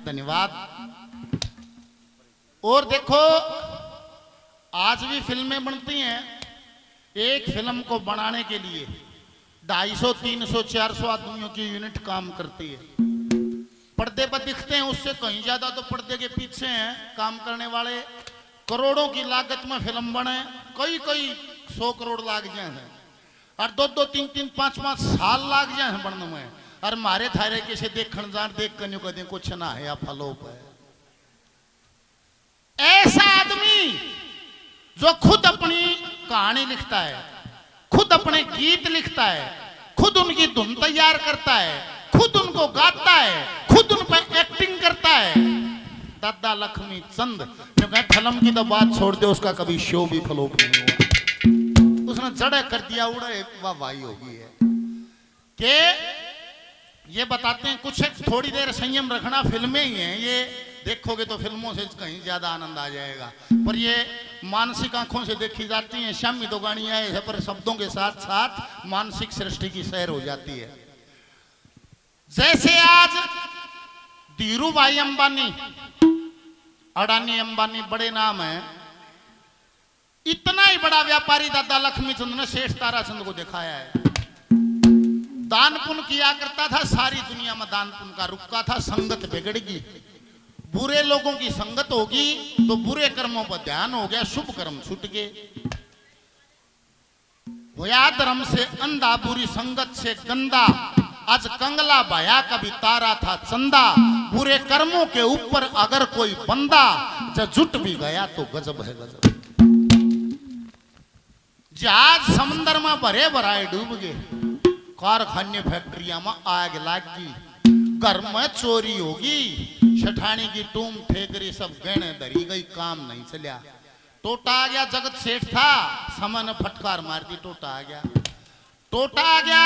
धन्यवाद। और देखो आज भी फिल्में बनती हैं, एक फिल्म को बनाने के लिए 250, 300, 400 आदमियों की यूनिट काम करती है। पर्दे पर दिखते हैं उससे कहीं ज्यादा तो पर्दे के पीछे हैं काम करने वाले। करोड़ों की लागत में फिल्म बने, कई 100 करोड़ लाग जाए हैं और 2-2, 3-3, 5-5 साल लाग जाए हैं बनने में। और मारे थारे किसे देखण जान देख कन्यू कदे कुछ ना है या फलोप है। ऐसा आदमी जो खुद अपनी कहानी लिखता है, खुद अपने गीत लिखता है, खुद उनकी धुन तैयार करता है, खुद उनको गाता है, खुद उन पर एक्टिंग करता है, दादा लक्ष्मी चंद। जो कहे फिल्म की तो बात छोड़ दे, उसका कभी शो भी फ्लॉप नहीं हुआ। उसने जड़ कर दिया उड़े वाह वाही होगी है कि ये बताते हैं कुछ थोड़ी देर संयम रखना। फिल्में ही हैं ये, देखोगे तो फिल्मों से कहीं ज्यादा आनंद आ जाएगा, पर ये मानसिक आंखों से देखी जाती हैं। शामी तो गानियां है पर शब्दों के साथ साथ मानसिक सृष्टि की सैर हो जाती है। जैसे आज धीरू भाई अंबानी, अडानी अंबानी बड़े नाम है, इतना ही बड़ा व्यापारी दादा लक्ष्मीचंद ने सेठ ताराचंद को दिखाया है। दान पुण्य किया करता था, सारी दुनिया में दान पुण्य का रुका था। संगत बिगड़गी, बुरे लोगों की संगत होगी तो बुरे कर्मों पर ध्यान हो गया, शुभ कर्म छूट गए। होया धर्म से अंधा, बुरी संगत से गंदा। आज कंगला भाया कभी तारा था चंदा। बुरे कर्मों के ऊपर अगर कोई बंदा जब जुट भी गया तो गजब है गजब। जहाज समंदर में भरे भराए डूब गए, कारखाने फैक्ट्रिया में आग लागी, घर में चोरी होगी, शठानी की टूम ठेकरी सब गहने धरी गई, काम नहीं चलिया। टोटा आ गया, जगत सेठ था, समय ने फटकार मार दी, टोटा आ गया। टोटा आ गया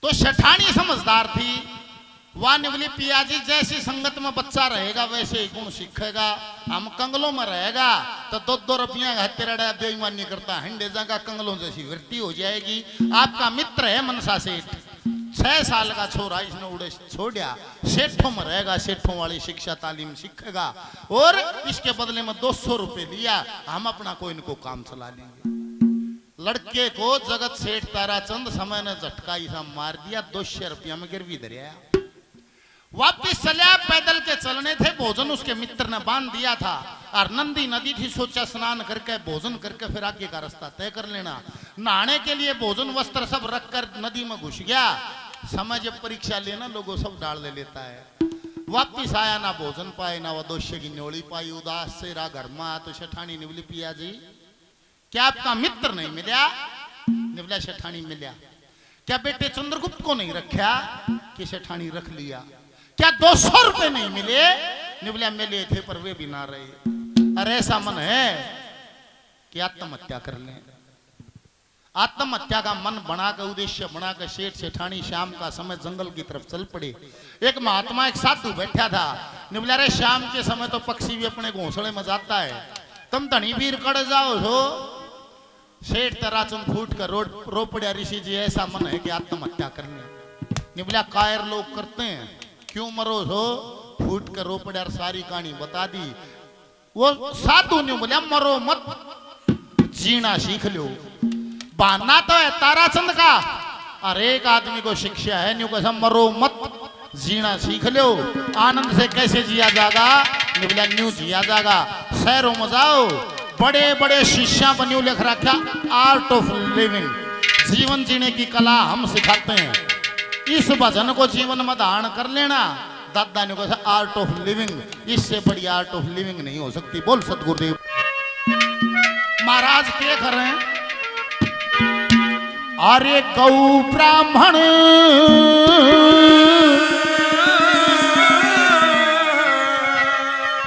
तो शठानी समझदार थी, वह निवली पियाजी जैसी संगत में बच्चा रहेगा वैसे ही गुण सीखेगा। हम कंगलों में रहेगा तो 2-2 रुपया हत्या बेईमानी करता, हिंडे जगह कंगलों जैसी वृत्ति हो जाएगी। आपका मित्र है मनसा सेठ, 6 साल का छोरा इसने उड़े छोड़ा, सेठों में रहेगा, सेठों वाली शिक्षा तालीम सीखेगा और इसके बदले में 200 रुपये लिया, हम अपना कोई इनको काम चला लेंगे। लड़के को जगत सेठ ताराचंद समय ने झटका ऐसा मार दिया, 200 रुपया में गिरवी धरिया। वापिस चलिया, पैदल के चलने थे, भोजन उसके मित्र ने बांध दिया था और नंदी नदी थी, सोचा स्नान करके भोजन करके फिर आगे का रास्ता तय कर लेना। नहाने के लिए भोजन वस्त्र सब रखकर नदी में घुस गया। समय जब परीक्षा लेना लोगों सब डाल ले लेता है। वापिस आया, ना भोजन पाए ना वह 200 की न्योड़ी पाई। उदास से रहा घर में। तो शठानी निवली पिया जी क्या आपका मित्र नहीं मिला? निवला शठानी मिला। क्या बेटे चंद्रगुप्त को नहीं रखा? कि शठानी रख लिया। क्या 200 रुपए नहीं मिले? निवला मिले थे पर वे भी ना रहे। अरे ऐसा मन है कि आत्महत्या कर लें। आत्महत्या का मन बनाकर, उद्देश्य बनाकर सेठ सेठानी शाम का समय जंगल की तरफ चल पड़े। एक महात्मा, एक साधु बैठा था। निवला रे शाम के समय तो पक्षी भी अपने घोंसले में जाता है, तुम धनी वीर कड़ जाओ हो। सेठ ताराचंद फूट कर रो पड़ा, ऋषि जी ऐसा मन है कि आत्महत्या करने। निवला कायर लोग करते हैं, क्यों मरो हो? फूट कर रो पड़ा, सारी कहानी बता दी। वो साधु ने बोला मरो मत, जीना सीख लो। बहाना तो है ताराचंद का, और एक आदमी को शिक्षा है न्यू कसम मरो मत, जीना सीख लो। आनंद से कैसे जिया जाएगा? निवला न्यू जिया जाएगा। शहरों में जाओ, बड़े बड़े शिष्या बन्यू लिख रखा आर्ट ऑफ लिविंग, जीवन जीने की कला हम सिखाते हैं। इस भजन को जीवन में धारण कर लेना। दादा ने कहा आर्ट ऑफ लिविंग, इससे बड़ी आर्ट ऑफ लिविंग नहीं हो सकती। बोल सतगुरुदेव महाराज क्या कर रहे हैं? अरे गौ ब्राह्मण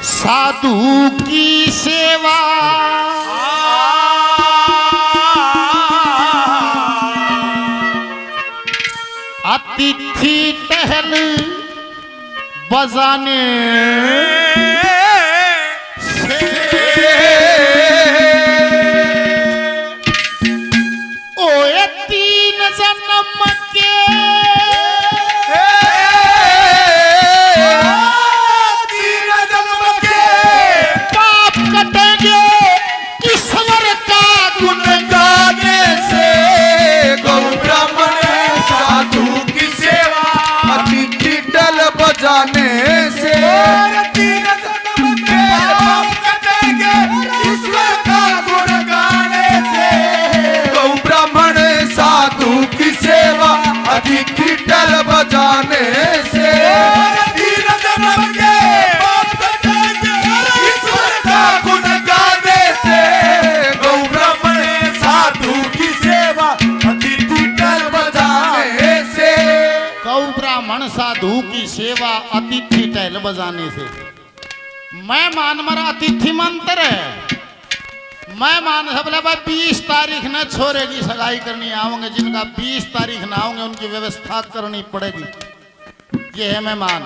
साधु की सेवा, अतिथि टहल बजाने से, ओए 3 जन्म के की सेवा अतिथि टहल बजाने से। मैं मान मरा अतिथि मंत्र है। मैं मान सब भाई 20 तारीख न छोरे की सगाई करनी आओगे, जिनका 20 तारीख ना आओगे उनकी व्यवस्था करनी पड़ेगी। ये है मेहमान।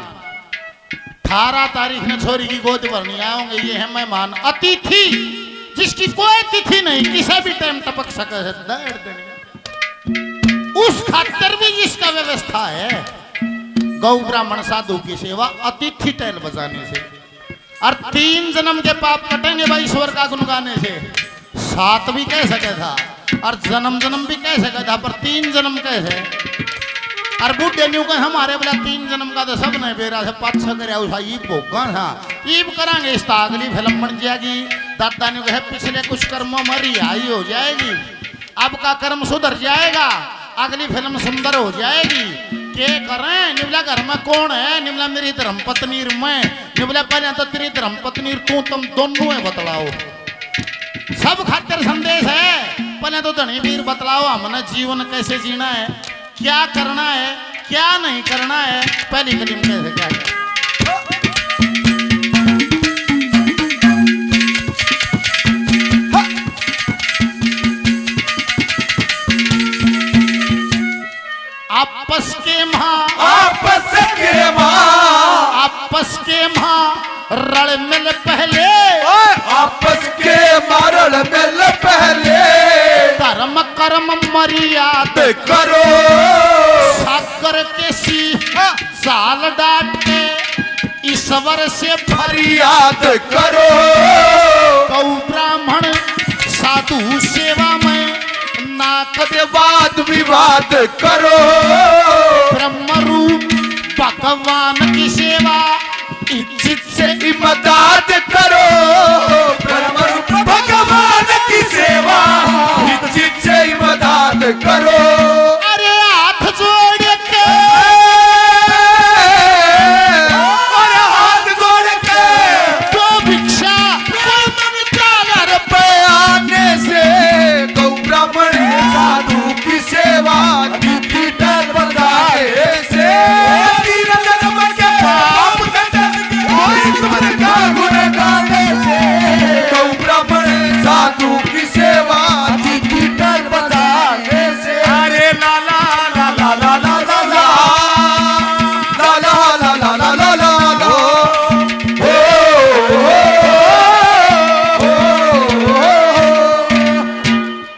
18 तारीख न छोरी की गोद भरनी आओगे, ये है मेहमान। अतिथि जिसकी कोई तिथि नहीं, किसी भी टाइम टपक सके है दर्द देने, उस खातर भी जिसका व्यवस्था है। गौ ब्राह्मण साधु की सेवा अतिथि टहल बजाने से। और 3 जन्म के पाप कटेंगे भाई ईश्वर का गुण गाने से। 7 भी कह सके था और जन्म जन्म भी कह सके था, पर 3 जन्म कैसे। और बूढ़े न्यू कहे हमारे बोला 3 जन्म का तो सब नहीं बेरा से 5 करे ईब भोगा था, ईब करांगे इस अगली फिल्म बन जाएगी। दादा ने कहे पिछले कुछ कर्मों में रिहाई हो जाएगी, अब का कर्म सुधर जाएगा, अगली फिल्म सुंदर हो जाएगी। के करें निमला घर में कौन है, निमला मेरी धर्म पत्नी मैं, निमला पहले तो तेरी धर्म पत्नी तू तुम दोनों है बतलाओ। सब खातिर संदेश है, पहले तो धनी वीर बतलाओ हमने जीवन कैसे जीना है, क्या करना है क्या नहीं करना है। पहली कलीम कैसे क्या है। आपस के मां रल मिल पहले, आपस के मारल मिल पहले, धर्म कर्म मर्याद करो, सागर के सी साल डांटे ईश्वर से फरियाद करो। गौ ब्राह्मण साधु सेवा में नाकद वाद विवाद करो, ब्रह्म रूप भगवान की सेवा इज्जत से इमदाद करो। ब्रह्म रूप भगवान की सेवा इज्जत से इमदाद करो। अरे हाथ जोड़ के, अरे हाथ जोड़ के, तो भिक्षा कोई मंगता घर पे आने से गौ ब्राह्मण साधु की सेवा तिथि टहल बजाने से। तीन जन्म के पाप ईश्वर का गुण गाने से, गौ ब्राह्मण साधु की सेवा तिथि टहल बजाने से। अरे ला ला ला ला ला ला ला ला ला ला ला ला ला ला ला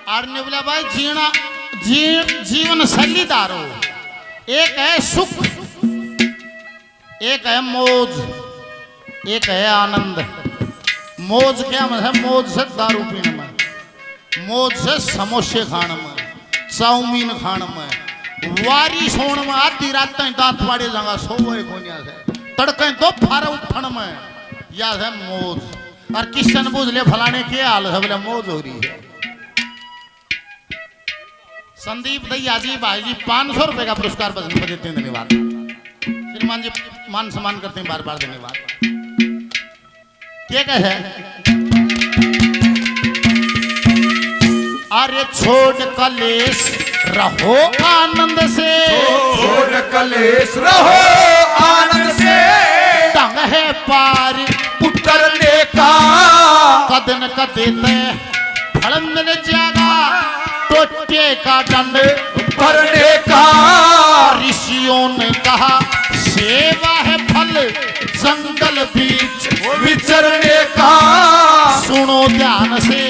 आरने बोला भाई जीवन शैलीदार हो। एक है सुख, एक है मौज, एक है आनंद। मौज क्या मतलब, मौज से दारू पीने में, मौज से समोसे खाने में, चाउमीन खाने में, वारी सोन में, आधी रात तक दांत फाड़े जाएगा सोए कोनिया से, तड़के दो फारा उठन में, या है मौज। और किशन बुझ ले फलाने के हाल है बोले मौज हो रही है। संदीप दैया जी भाई जी 500 रुपए का पुरस्कार बसने पर देते हैं, धन्यवाद। श्रीमान जी मान सम्मान करते हैं बार बार, धन्यवाद। क्या कहे, अरे छोड़ कलेश रहो आनंद से, छोड़ कलेश रहो आनंद से, ढंग है पार उतरने का कदन का देते फल मिल जाएगा, टोटे का दंड भरने का। ऋषियों ने कहा सेवा है फल जंगल बीच विचरने का। सुनो ध्यान से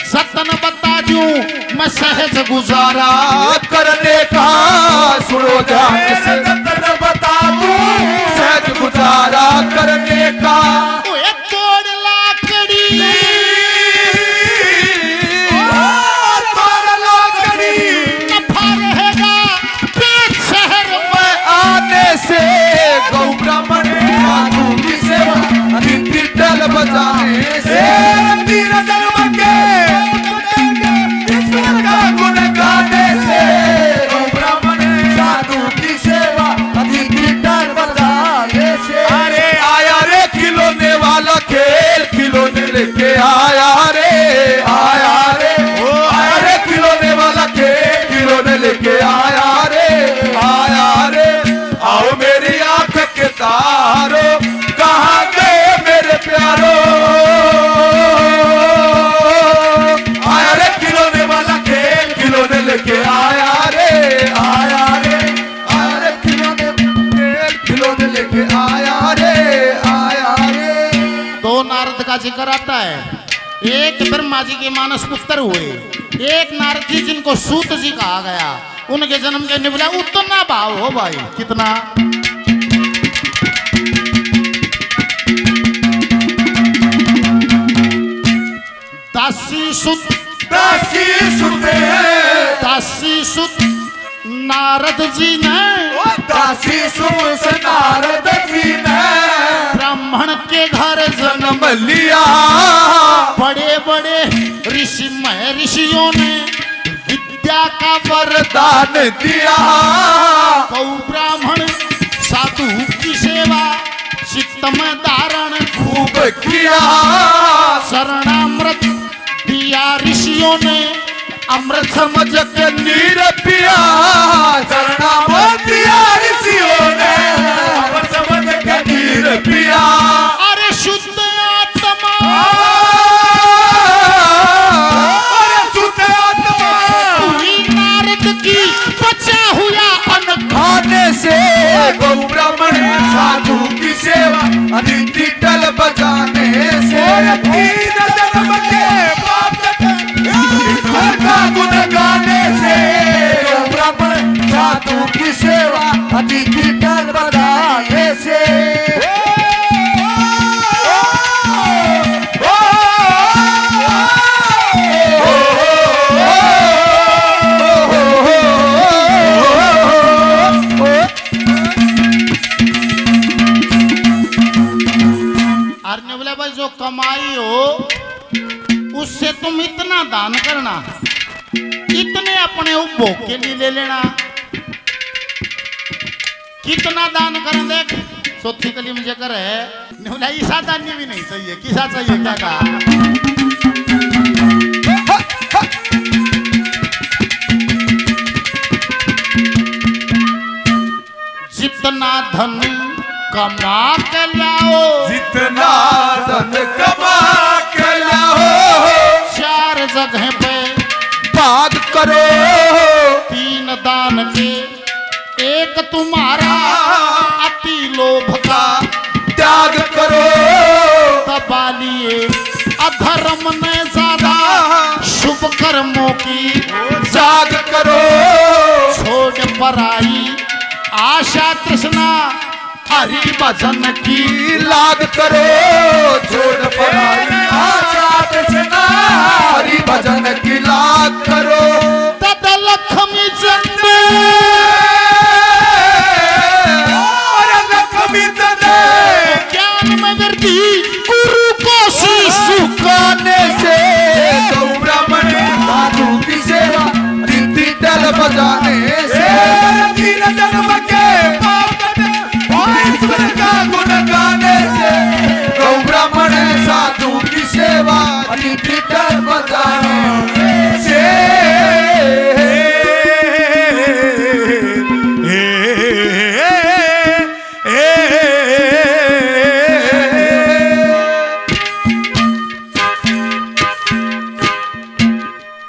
जतन बता दूं मैं सहज गुजारा करने का। सुनो ध्यान से जतन बता दूं सहज गुजारा करने का। ओए तोड़ लाकड़ी, तोड़ लाकड़ी, नफा रहेगा पेट शहर में आने से। गौ ब्राह्मण साधु की सेवा तिथि टहल बजाने से। तीन जन्म के ईश्वर का गुण गाने से। गौ ब्राह्मण साधु की सेवा तिथि के आया रे। दो नारद का जिक्र आता है। एक ब्रह्मा जी के मानस पुत्र हुए, एक नारद जी जिनको सूत जी कहा गया, उनके जन्म के निबला उतना भाव हो भाई, कितना। दासी सुत दासी सुत नारद जी ने दासी सुत नारद जी ने ब्राह्मण के घर जन्म लिया। बड़े बड़े ऋषि महर्षियों ने विद्या का वरदान दिया। गौ ब्राह्मण साधु की सेवा चित्त में धारण खूब किया। शरणामृत दिया ऋषियों ने, अमृत समझ के नीर पिया। शरणामृत दिया ऋषियों ने, अमृत समझ के नीर पिया। अरे शुद्ध आत्मा, अरे शुद्ध आत्मा हुई नारद की बचा हुआ अन्न खाने से। गौ ब्राह्मण साधु की सेवा अदिति डल बजाने से। तीन जन्म के पाप का गुण गाने से। गौ ब्राह्मण साधु की सेवा अदिति डल बजाने से। भाई जो कमाई हो उससे तुम इतना दान करना, इतने अपने उपभोग के लिए ले लेना। कितना दान करें देख, चौथी कली मुझे करे निवला ईसा दानी भी नहीं चाहिए, किसा चाहिए क्या कहा। जितना धन कमा के लाओ, जितना धन कमा के लाओ, चार जगह पे भाग करो। तीन दान के एक तुम्हारा अति लोभ का त्याग करो। दबालिए अधर्म ने ज्यादा शुभ कर्मों की जाग करो। छोड़ पराई आशा तृष्णा हरि भजन की लाग करो। छोड़ पराई आशा तृष्णा हरि भजन की लाग करो। तद लक्ष्मी चंद्र लक्ष्मी चंद्र ज्ञान में वृद्धि गुरु को शिशु गाने से। गौ ब्राह्मण साधु की सेवा रिद्धि डल बजा